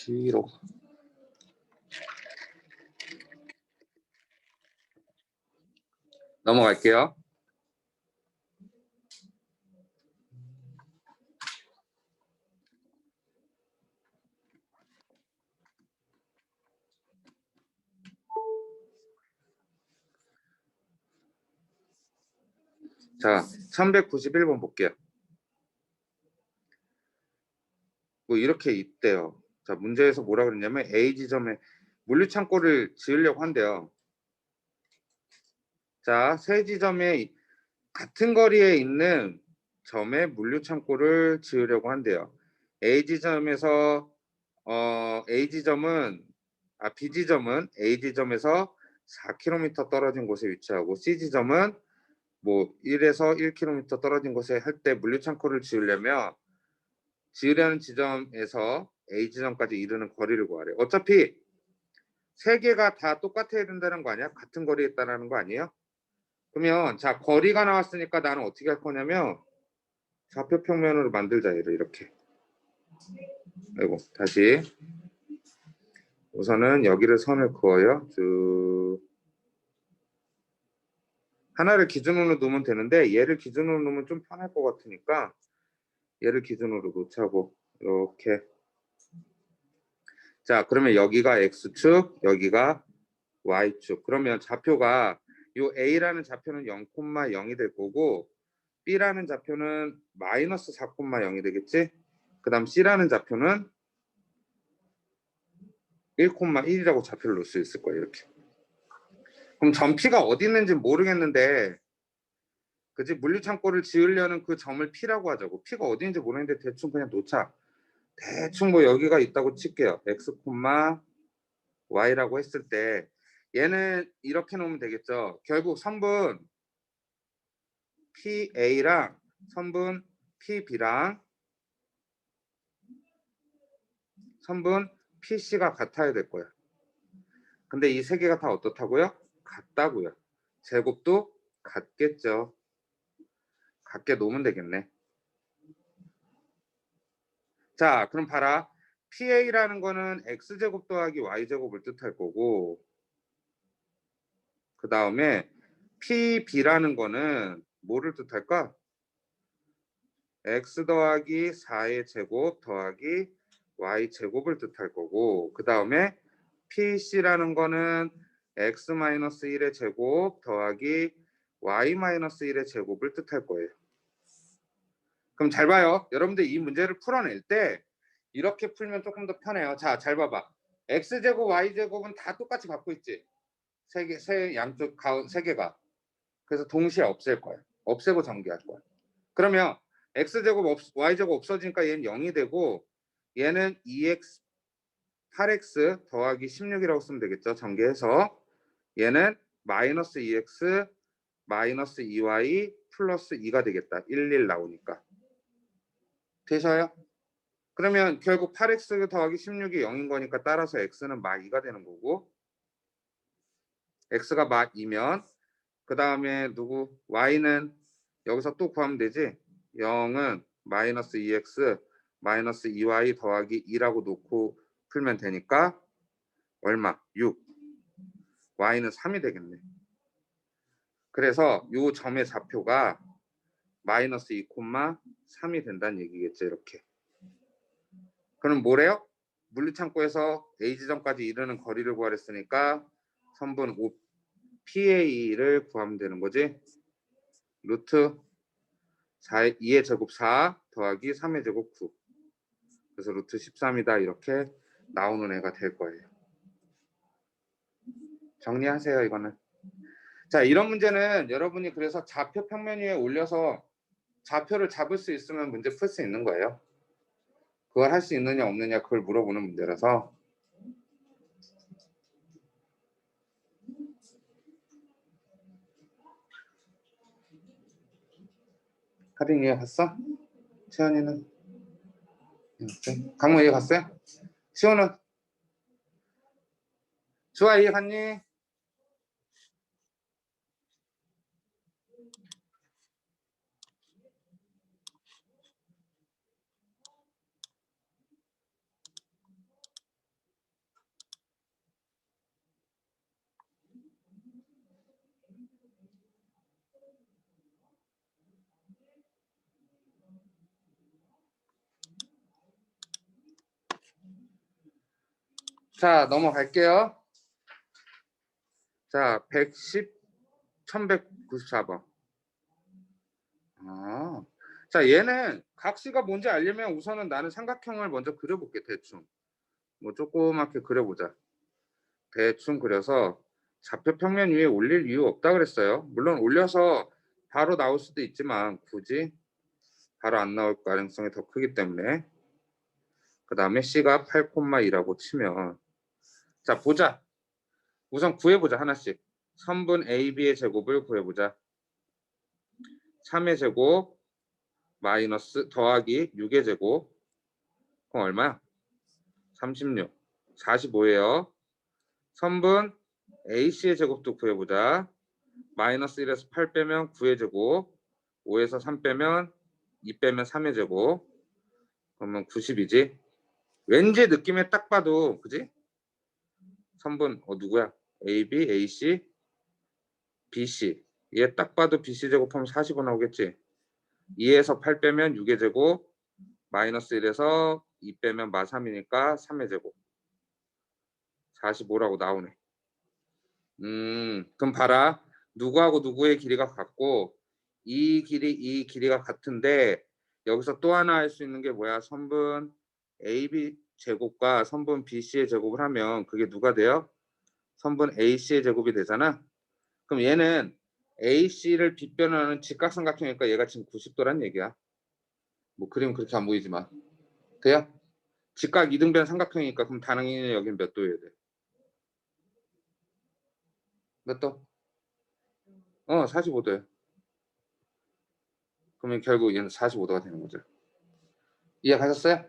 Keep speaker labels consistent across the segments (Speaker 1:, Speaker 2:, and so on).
Speaker 1: C로 넘어갈게요. 자, 1191번 볼게요. 뭐 이렇게 있대요. 자, 문제에서 뭐라 그랬냐면 A 지점에 물류창고를 지으려고 한대요. 자, 세 지점에 같은 거리에 있는 점에 물류창고를 지으려고 한대요. A 지점에서 B 지점은 A 지점에서 4km 떨어진 곳에 위치하고 C 지점은 뭐 1에서 1km 떨어진 곳에 할 때 물류창고를 지으려면 지으려는 지점에서 A 지점까지 이르는 거리를 구하래. 어차피 세 개가 다 똑같아야 된다는 거 아니야? 같은 거리에 있다는 거 아니에요? 그러면 자, 거리가 나왔으니까 나는 어떻게 할 거냐면 좌표 평면으로 만들자. 얘를 이렇게. 아이고, 다시. 우선은 여기를 선을 그어요. 하나를 기준으로 놓으면 되는데 얘를 기준으로 놓으면 좀 편할 것 같으니까 얘를 기준으로 놓자고. 이렇게. 자, 그러면 여기가 X축, 여기가 Y축. 그러면 좌표가 요 A라는 좌표는 0,0이 될 거고 B라는 좌표는 마이너스 4,0이 되겠지? 그 다음 C라는 좌표는 1,1이라고 좌표를 놓을 수 있을 거예요. 이렇게. 그럼 점 P가 어디 있는지 모르겠는데 그지? 물류창고를 지으려는 그 점을 P라고 하자고. P가 어디 있는지 모르겠는데 대충 그냥 놓자. 대충 뭐 여기가 있다고 칠게요. X, Y라고 했을 때 얘는 이렇게 놓으면 되겠죠. 결국 선분 PA랑 선분 PB랑 선분 PC가 같아야 될 거야. 근데 이 세 개가 다 어떻다고요? 같다고요. 제곱도 같겠죠. 같게 놓으면 되겠네. 자, 그럼 봐라. PA라는 거는 X제곱 더하기 Y제곱을 뜻할 거고 그 다음에 PB라는 거는 뭐를 뜻할까? X 더하기 4의 제곱 더하기 Y제곱을 뜻할 거고 그 다음에 PC라는 거는 X-1의 제곱 더하기 Y-1의 제곱을 뜻할 거예요. 그럼 잘 봐요. 여러분들 이 문제를 풀어낼 때 이렇게 풀면 조금 더 편해요. 자, 잘 봐봐. X제곱, Y제곱은 다 똑같이 갖고 있지. 양쪽 가운 세 개가. 그래서 동시에 없앨 거야. 없애고 전개할 거야. 그러면 X제곱, Y제곱 없어지니까 얘는 0이 되고 얘는 2X, 8X 더하기 16이라고 쓰면 되겠죠. 전개해서 얘는 마이너스 2X 마이너스 2Y 플러스 2가 되겠다. 11 나오니까. 되셔요? 그러면 결국 8X 더하기 16이 0인 거니까 따라서 X는 마 2가 되는 거고 X가 마 2면 그 다음에 누구? Y는 여기서 또 구하면 되지. 0은 마이너스 2X 마이너스 2Y 더하기 2라고 놓고 풀면 되니까 얼마? 6. Y는 3이 되겠네. 그래서 이 점의 좌표가 마이너스 2,3이 된다는 얘기겠죠. 이렇게. 그럼 뭐래요? 물류창고에서 A지점까지 이르는 거리를 구하랬으니까 선분 PA를 구하면 되는 거지. 루트 2의 제곱 4 더하기 3의 제곱 9. 그래서 루트 13이다. 이렇게 나오는 애가 될 거예요. 정리하세요. 이거는. 자, 이런 문제는 여러분이 그래서 좌표 평면 위에 올려서 좌표를 잡을 수 있으면 문제 풀 수 있는 거예요. 그걸 할 수 있느냐 없느냐 그걸 물어보는 문제라서. 하빈 이해 갔어? 채연이는? 강모 이해 갔어요? 시호는? 주아 이해 갔니? 자, 넘어갈게요. 자, 1194번. 자, 얘는 각시가 뭔지 알려면 우선은 나는 삼각형을 먼저 그려볼게. 대충 뭐 조그맣게 그려보자. 대충 그려서 좌표 평면 위에 올릴 이유 없다 그랬어요. 물론 올려서 바로 나올 수도 있지만 굳이 바로 안 나올 가능성이 더 크기 때문에. 그 다음에 C가 8,2라고 치면, 자 보자. 우선 구해보자. 하나씩. 선분 AB의 제곱을 구해보자. 3의 제곱 마이너스 더하기 6의 제곱, 그럼 얼마야? 36. 45예요. 선분 AC의 제곱도 구해보자. 마이너스 1에서 8 빼면 9의 제곱, 5에서 3 빼면 2 빼면 3의 제곱, 그러면 90이지. 왠지 느낌에 딱 봐도 그지? 선분 누구야? AB, AC, BC. 얘 딱 봐도 BC 제곱하면 45 나오겠지. 2에서 8 빼면 6의 제곱, 마이너스 1에서 2 빼면 마 3이니까 3의 제곱. 45라고 나오네. 그럼 봐라. 누구하고 누구의 길이가 같고 이 길이가 같은데 여기서 또 하나 할 수 있는 게 뭐야? 선분 AB 제곱과 선분 BC의 제곱을 하면 그게 누가 돼요? 선분 AC의 제곱이 되잖아. 그럼 얘는 AC를 빗변하는 직각삼각형이니까 얘가 지금 90도란 얘기야. 뭐 그림 그렇게 안 보이지만. 돼요? 직각 이등변 삼각형이니까 그럼 당연히 여긴 몇 도여야 돼? 몇 도? 45도야. 그러면 결국 얘는 45도가 되는 거죠. 이해가셨어요?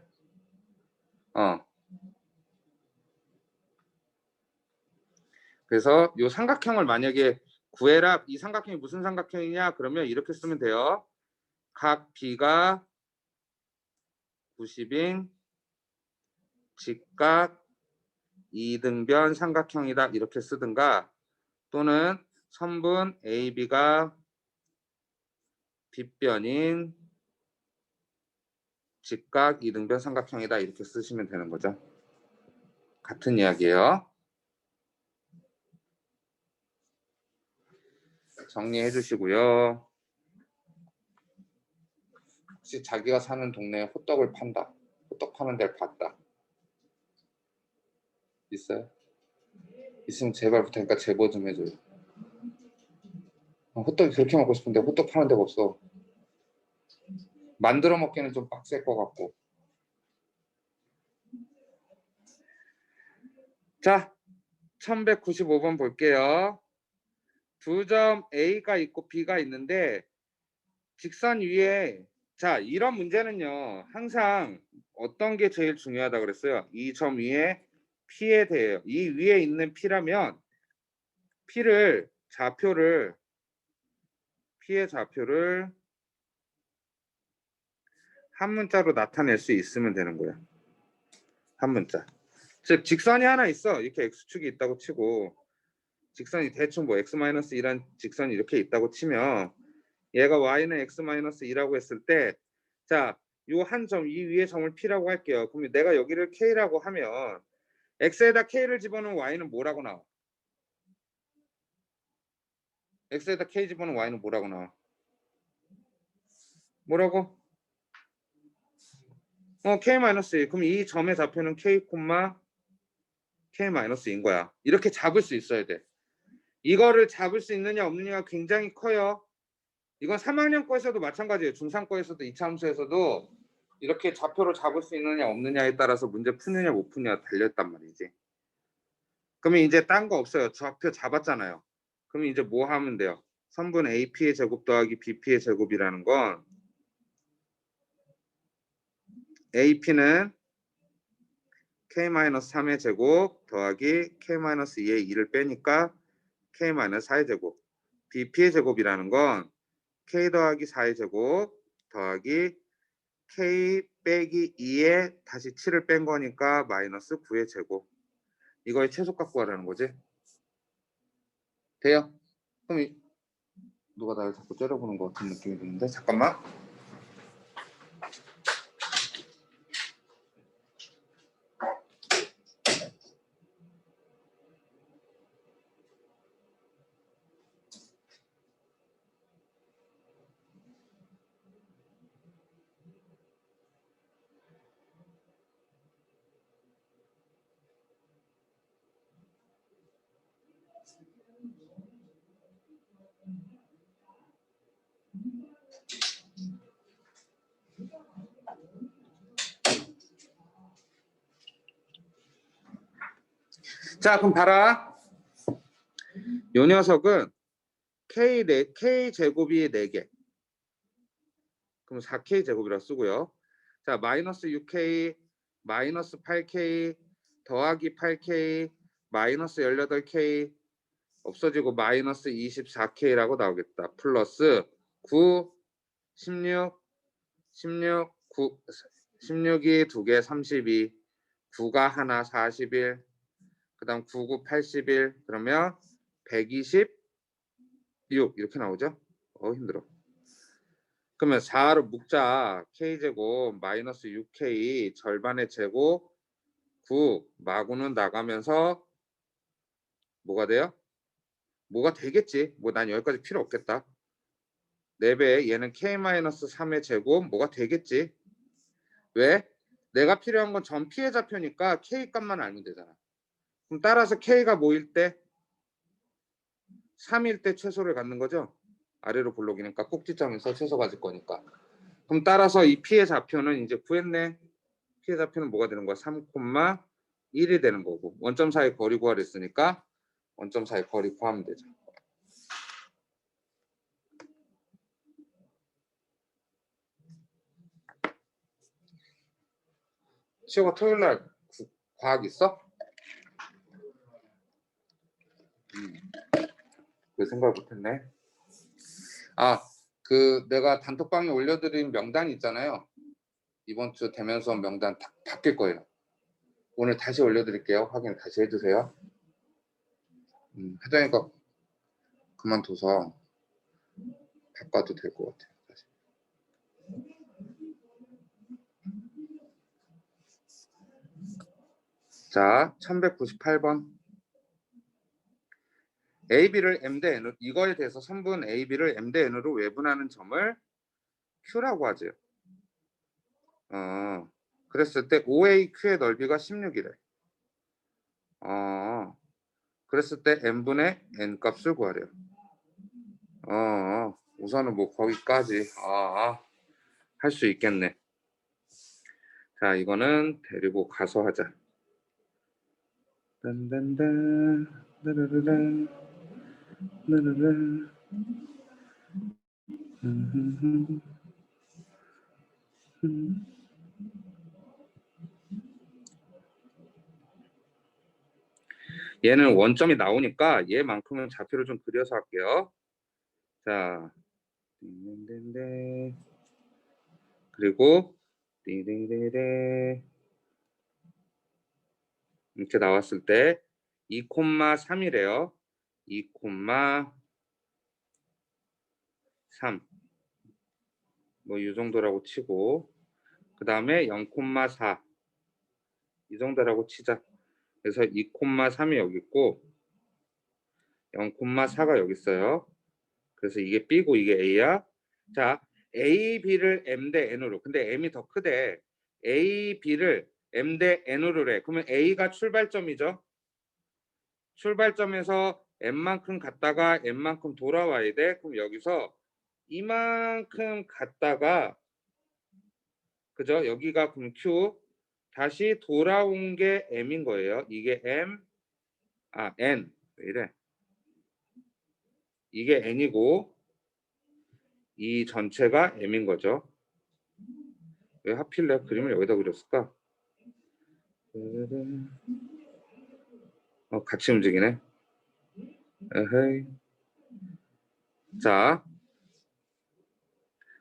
Speaker 1: 그래서 이 삼각형을 만약에 구해라. 이 삼각형이 무슨 삼각형이냐? 그러면 이렇게 쓰면 돼요. 각 B가 90인 직각 이등변 삼각형이다. 이렇게 쓰든가, 또는 선분 AB가 빗변인 직각 이등변 삼각형이다. 이렇게 쓰시면 되는 거죠. 같은 이야기예요. 정리해 주시고요. 혹시 자기가 사는 동네에 호떡을 판다. 호떡 파는 데를 봤다. 있어요? 있으면 제발 부탁니까 제보 좀 해줘요. 호떡이 그렇게 먹고 싶은데 호떡 파는 데가 없어. 만들어 먹기는 좀 빡셀 것 같고. 자, 1195번 볼게요. 두 점 A가 있고 B가 있는데 직선 위에, 자 이런 문제는요 항상 어떤 게 제일 중요하다 그랬어요? 이 점 위에 P에 대해요. 이 위에 있는 P라면 P의 좌표를 한 문자로 나타낼 수 있으면 되는 거야. 한 문자. 즉 직선이 하나 있어. 이렇게 X축이 있다고 치고, 직선이 대충 뭐 X-2란 직선이 이렇게 있다고 치면 얘가 Y는 X-2라고 했을 때, 자, 요 한 점, 이 위에 점을 P라고 할게요. 그러면 내가 여기를 K라고 하면 X에다 K를 집어넣으면 Y는 뭐라고 나와? X에다 K 집어넣으면 Y는 뭐라고 나와? 뭐라고? K-1. 그럼 이 점의 좌표는 K, K-인 거야. 이렇게 잡을 수 있어야 돼. 이거를 잡을 수 있느냐 없느냐가 굉장히 커요. 이건 3학년 거에서도 마찬가지예요. 중3 거에서도 2차 함수에서도 이렇게 좌표를 잡을 수 있느냐 없느냐에 따라서 문제 푸느냐 못 푸느냐 달렸단 말이지. 그러면 이제 딴 거 없어요. 좌표 잡았잖아요. 그러면 이제 뭐 하면 돼요? 선분 AP의 제곱 더하기 BP의 제곱이라는 건 AP는 K-3의 제곱 더하기 K-2의 2를 빼니까 K-4의 제곱, BP의 제곱이라는 건 K 더하기 4의 제곱 더하기 K 빼기 2에 다시 7을 뺀 거니까 마이너스 9의 제곱. 이거의 최소값 구하라는 거지. 돼요? 그럼 누가 나를 자꾸 째려보는 것 같은 느낌이 드는데, 잠깐만. 자, 그럼 봐라. 요 녀석은 K 제곱이 4개. 그럼 4K 제곱이라 쓰고요. 자, 마이너스 6K, 마이너스 8K, 더하기 8K, 마이너스 18K, 없어지고 마이너스 24K라고 나오겠다. 플러스 9, 16, 16, 9, 16이 2개 32, 9가 하나 41, 그 다음 9, 9, 81, 그러면 126 이렇게 나오죠? 힘들어. 그러면 4로 묶자. K제곱 마이너스 6K 절반의 제곱 9 마구는 나가면서 뭐가 돼요? 뭐가 되겠지. 뭐 난 여기까지 필요 없겠다. 4배 얘는 K-3의 제곱 뭐가 되겠지. 왜? 내가 필요한 건 전 피해 좌표니까 K 값만 알면 되잖아. 그럼 따라서 K가 뭐일 때? 3일 때 최소를 갖는 거죠. 아래로 블록이니까 꼭지점에서 최소 가질 거니까. 그럼 따라서 이 피해 좌표는 이제 구했네. 피해 좌표는 뭐가 되는 거야? 3,1이 되는 거고. 원점 사이 거리 구하려 했으니까 원점 사이 거리 구하면 되죠. 시호가 토요일 날 과학 있어? 그 생각 못했네. 내가 단톡방에 올려드린 명단 있잖아요. 이번 주 대면 수업 명단 다 바뀔 거예요. 오늘 다시 올려드릴게요. 확인 다시 해주세요. 회장이가 그만둬서 바꿔도 될 것 같아요. 다시. 자, 1198번. AB를 M 대 N으로, 이거에 대해서 선분 AB를 M 대 N으로 외분하는 점을 Q라고 하죠. 그랬을 때 OAQ의 넓이가 16이래. 그랬을 때 N분의 N 값을 구하래요. 우선은 뭐 거기까지 할 수 있겠네. 자, 이거는 데리고 가서 하자. 딴딴딴 따르르란 따르르란 얘는 원점이 나오니까 얘만큼은 좌표를 좀 그려서 할게요. 자, 그리고 띵띵띵띵 이렇게 나왔을 때 2,3이래요. 2,3 뭐 이 정도라고 치고 그 다음에 0,4 이 정도라고 치자. 그래서 2,3이 여기 있고 0,4가 여기 있어요. 그래서 이게 B고 이게 A야. 자, A, B를 M 대 N으로. 근데 M이 더 크대. A, B를 M 대 N으로 해. 그러면 A가 출발점이죠. 출발점에서 M만큼 갔다가 M만큼 돌아와야 돼. 그럼 여기서 이만큼 갔다가 그죠? 여기가 그럼 Q 다시 돌아온 게 M인 거예요. 이게 M, N 왜 이래? 이게 N이고 이 전체가 M인 거죠. 왜 하필 내가 그림을 여기다 그렸을까? 같이 움직이네. 에헤이. 자,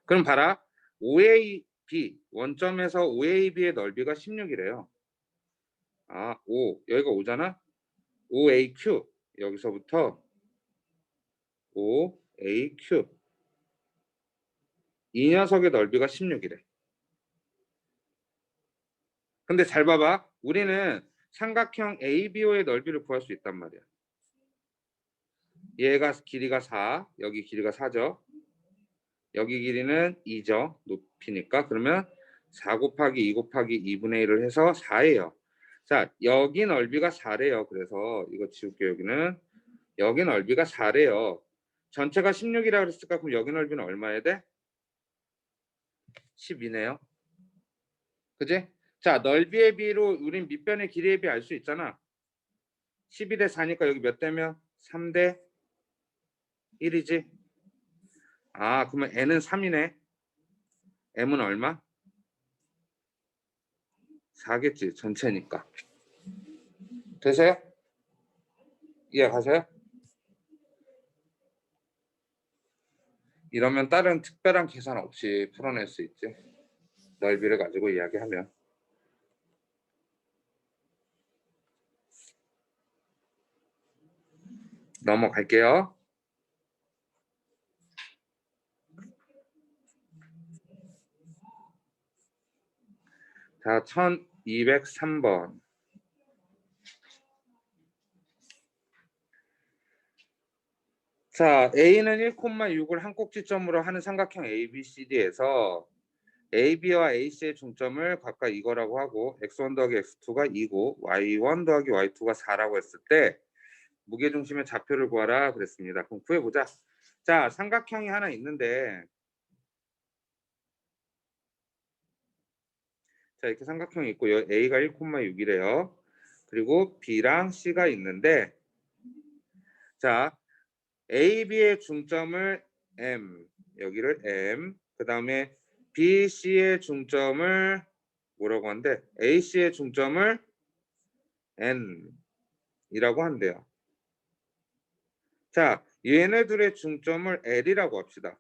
Speaker 1: 그럼 봐라. OAB 원점에서 OAB의 넓이가 16이래요. 5 여기가 5잖아. OAQ 여기서부터 OAQ 이 녀석의 넓이가 16이래. 근데 잘 봐봐. 우리는 삼각형 ABO의 넓이를 구할 수 있단 말이야. 얘가 길이가 4, 여기 길이가 4죠. 여기 길이는 2죠. 높이니까. 그러면 4 곱하기 2 곱하기 2분의 1을 해서 4예요. 자, 여기 넓이가 4래요. 그래서 이거 지울게요. 여기 넓이가 4래요. 전체가 16이라고 그랬을까? 그럼 여기 넓이는 얼마야 돼? 12네요. 그지? 자, 넓이의 비로 우린 밑변의 길이의 비 알 수 있잖아. 12대 4니까 여기 몇 대면? 3대 1이지? 아, 그러면 n은 3이네. m은 얼마? 4겠지, 전체니까. 되세요? 이해 가세요? 이러면 다른 특별한 계산 없이 풀어낼 수 있지. 넓이를 가지고 이야기하면. 넘어갈게요. 자, 1203번. 자, A는 1,6을 한 꼭지점으로 하는 삼각형 ABCD에서 AB와 AC의 중점을 각각 이거라고 하고 x1 더하기 x2가 2고 y1 더하기 y2가 4라고 했을 때 무게중심의 좌표를 구하라 그랬습니다. 그럼 구해보자. 자, 삼각형이 하나 있는데 자, 이렇게 삼각형이 있고 A가 1,6이래요. 그리고 B랑 C가 있는데 자, AB의 중점을 M, 여기를 M, 그 다음에 BC의 중점을 뭐라고 한대? AC의 중점을 N이라고 한대요. 자, 얘네들의 중점을 L이라고 합시다.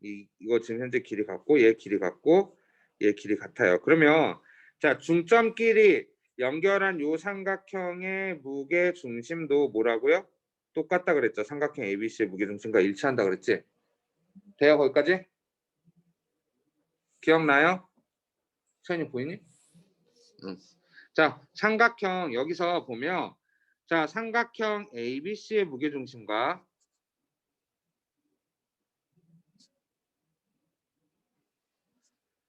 Speaker 1: 이거 지금 현재 길이 같고 얘 길이 같고 얘 길이 같아요. 그러면 자, 중점끼리 연결한 요 삼각형의 무게 중심도 뭐라고요? 똑같다 그랬죠. 삼각형 ABC의 무게 중심과 일치한다 그랬지. 돼요 거기까지? 기억나요? 시현이 보이니? 응. 자, 삼각형 여기서 보면 자, 삼각형 ABC의 무게 중심과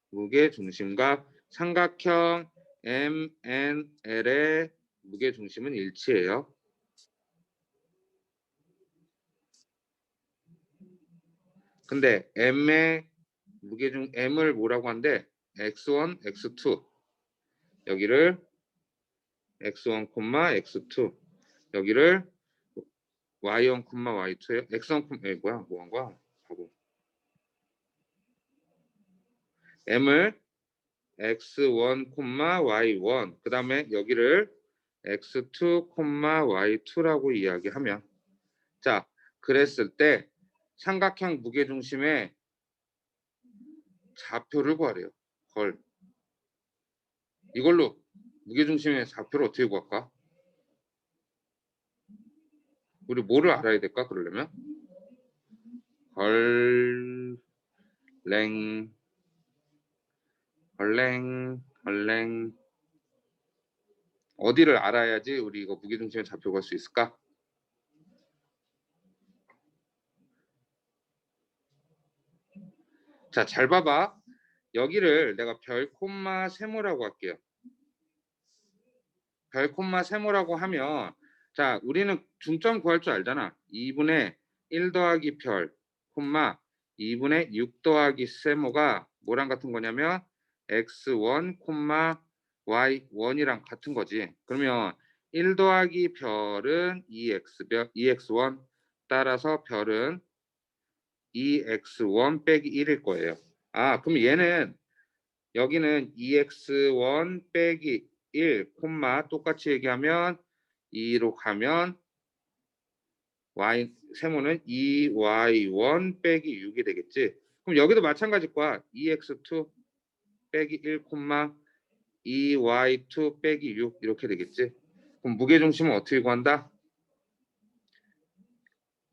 Speaker 1: 무게 중심과 삼각형 MNL의 무게 중심은 일치해요. 근데 M의 무게중 M을 뭐라고 한대? X1, X2 여기를 X1, X2 여기를 Y1, Y2에 X1, 뭐야? 뭐 한 거야? 바보. M을 X1, Y1 그 다음에 여기를 X2, Y2라고 이야기하면 자, 그랬을 때 삼각형 무게중심의 좌표를 구하래요. 걸. 이걸로 무게중심의 좌표를 어떻게 구할까? 우리 뭐를 알아야 될까? 그러려면 헐랭 헐랭 어디를 알아야지 우리 이거 무게중심의 좌표 구할 수 있을까? 자, 잘 봐봐. 여기를 내가 별 콤마 세모라고 할게요. 별 콤마 세모라고 하면 자, 우리는 중점 구할 줄 알잖아. 2분의 1 더하기 별 콤마 2분의 6 더하기 세모가 뭐랑 같은 거냐면 x1 콤마 y1이랑 같은 거지. 그러면 1 더하기 별은 2x1 따라서 별은 2x1 빼기 1일 거예요. 아, 그럼 얘는 여기는 2x1 빼기 1 콤마 똑같이 얘기하면 2로 가면 y 세모는 2y1 빼기 6이 되겠지. 그럼 여기도 마찬가지일 거야. 2x2 빼기 1 콤마 2y2 빼기 6 이렇게 되겠지. 그럼 무게중심은 어떻게 구한다?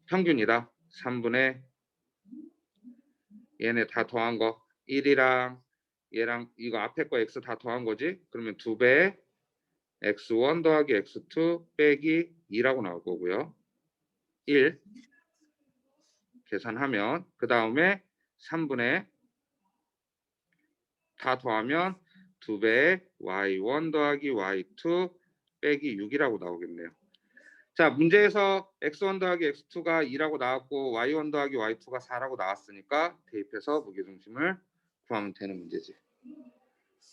Speaker 1: 평균이다. 3분의 얘네 다 더한 거 1이랑 얘랑 이거 앞에 거 x 다 더한 거지. 그러면 2배 x1 더하기 x2 빼기 2라고 나올 거고요. 1 계산하면 그 다음에 3분의 다 더하면 2배 y1 더하기 y2 빼기 6이라고 나오겠네요. 자, 문제에서 x1 더하기 x2가 2라고 나왔고 y1 더하기 y2가 4라고 나왔으니까 대입해서 무게중심을 구하면 되는 문제지.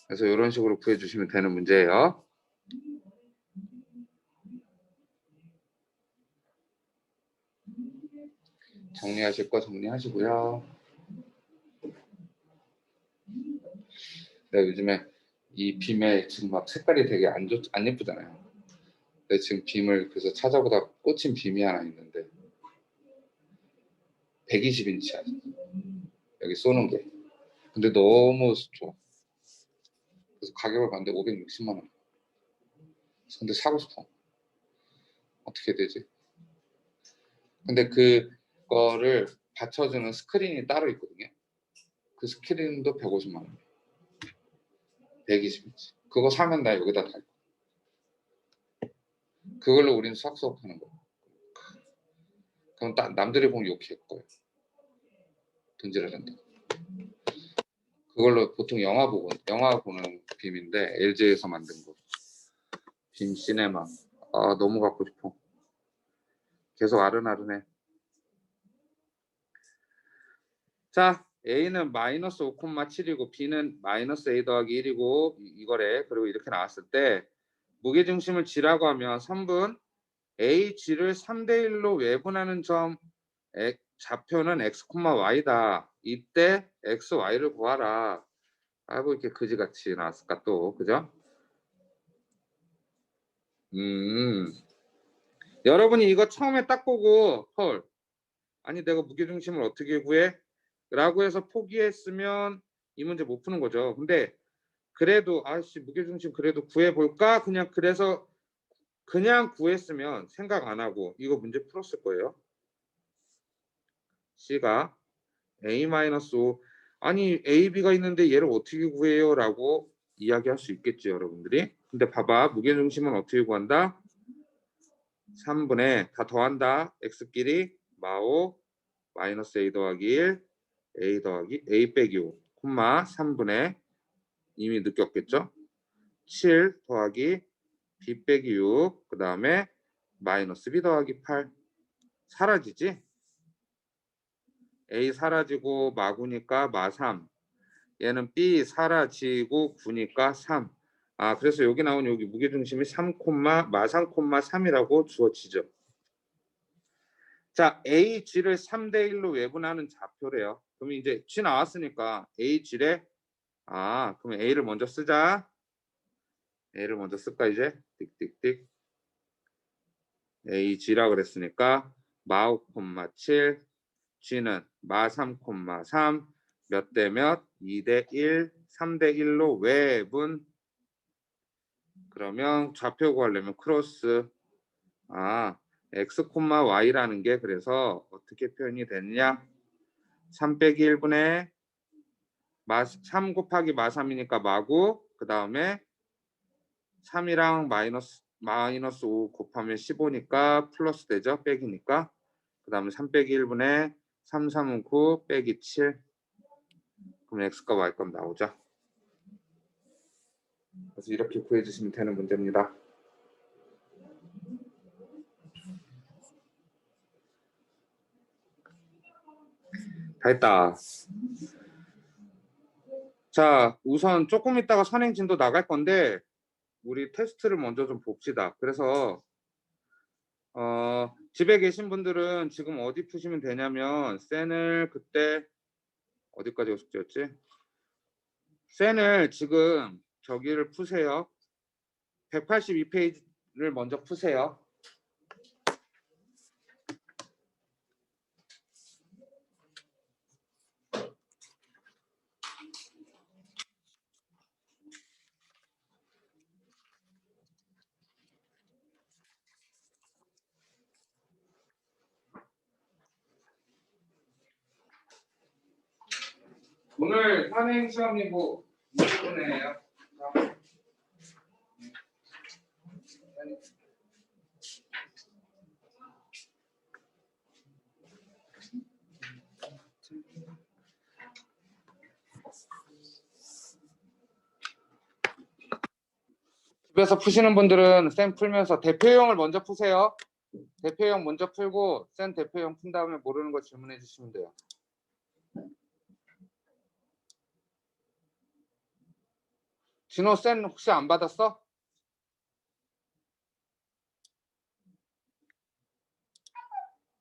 Speaker 1: 그래서 이런 식으로 구해주시면 되는 문제예요. 정리하실 거 정리하시고요. 내가 요즘에 이 빔에 지금 막 색깔이 되게 안 예쁘잖아요. 근데 지금 빔을 그래서 찾아보다 꽂힌 빔이 하나 있는데 120인치야. 여기 쏘는 게. 근데 너무 좋아. 그래서 가격을 봤는데 560만 원. 근데 사고 싶어. 어떻게 되지? 근데 그거를 받쳐주는 스크린이 따로 있거든요. 그 스크린도 150만 원. 120인치. 그거 사면 나 여기다 달 거야. 그걸로 우리는 수학 수업하는 거야. 그럼 남들이 보면 욕할 거예요. 돈질하는데. 그걸로 보통 영화 보는 빔인데 LG에서 만든 거. 빔 시네마. 아 너무 갖고 싶어. 계속 아른아른해. 자, A는 마이너스 5,7이고 B는 마이너스 A 더하기 1이고 이거래. 그리고 이렇게 나왔을 때 무게중심을 G라고 하면 선분 A, G를 3대 1로 외분하는 점 좌표는 X, Y다. 이때 X, Y를 구하라. 아이고 이렇게 그지같이 나왔을까 또 그죠? 여러분이 이거 처음에 딱 보고 헐 아니 내가 무게중심을 어떻게 구해? 라고 해서 포기했으면 이 문제 못 푸는 거죠. 근데 그래도 아씨 무게중심 그래도 구해볼까? 그래서 그냥 구했으면 생각 안 하고 이거 문제 풀었을 거예요. C가 A-5 아니 A, B가 있는데 얘를 어떻게 구해요? 라고 이야기할 수 있겠죠 여러분들이. 근데 봐봐 무게중심은 어떻게 구한다? 3분의 다 더한다. X끼리 마오 마이너스 A 더하기 1 A 더하기 A 빼기 5 콤마 3분의 이미 느꼈겠죠? 7 더하기 B 빼기 6 그 다음에 마이너스 B 더하기 8 사라지지? A 사라지고 마구니까 마3 얘는 B 사라지고 9니까 3 아 그래서 여기 나온 여기 무게중심이 3, 마3, 3이라고 주어지죠. 자 A, G를 3대 1로 외분하는 좌표래요. 그럼 이제 G 나왔으니까 A, G래 그럼 A를 먼저 쓰자. A를 먼저 쓸까 이제? 띡띡띡 A, G라 그랬으니까 마5, 7 G는 마3, 3 몇 대 몇? 2대 1, 3대 1로 외분 그러면 좌표 구하려면 크로스 X, Y라는 게 그래서 어떻게 표현이 됐냐? 3 빼기 1분의 3 곱하기 마3이니까 마구 그 다음에 3이랑 마이너스 5 곱하면 15니까 플러스 되죠? 빼기니까 그 다음에 3 빼기 1분의 3, 3은 9 빼기 7 그럼 X가 Y값 나오죠? 그래서 이렇게 구해주시면 되는 문제입니다. 다 했다. 자, 우선 조금 있다가 선행진도 나갈 건데 우리 테스트를 먼저 좀 봅시다. 그래서 집에 계신 분들은 지금 어디 푸시면 되냐면 센을 그때 어디까지 숙제였지? 센을 지금 저기를 푸세요. 182페이지를 먼저 푸세요. 오늘 선행 시험이고 20분이에요. 집에서 푸시는 분들은 쌤 풀면서 대표형을 먼저 푸세요. 대표형 먼저 풀고 쌤 대표형 푼 다음에 모르는 거 질문해 주시면 돼요. 진호 쌤 혹시 안 받았어?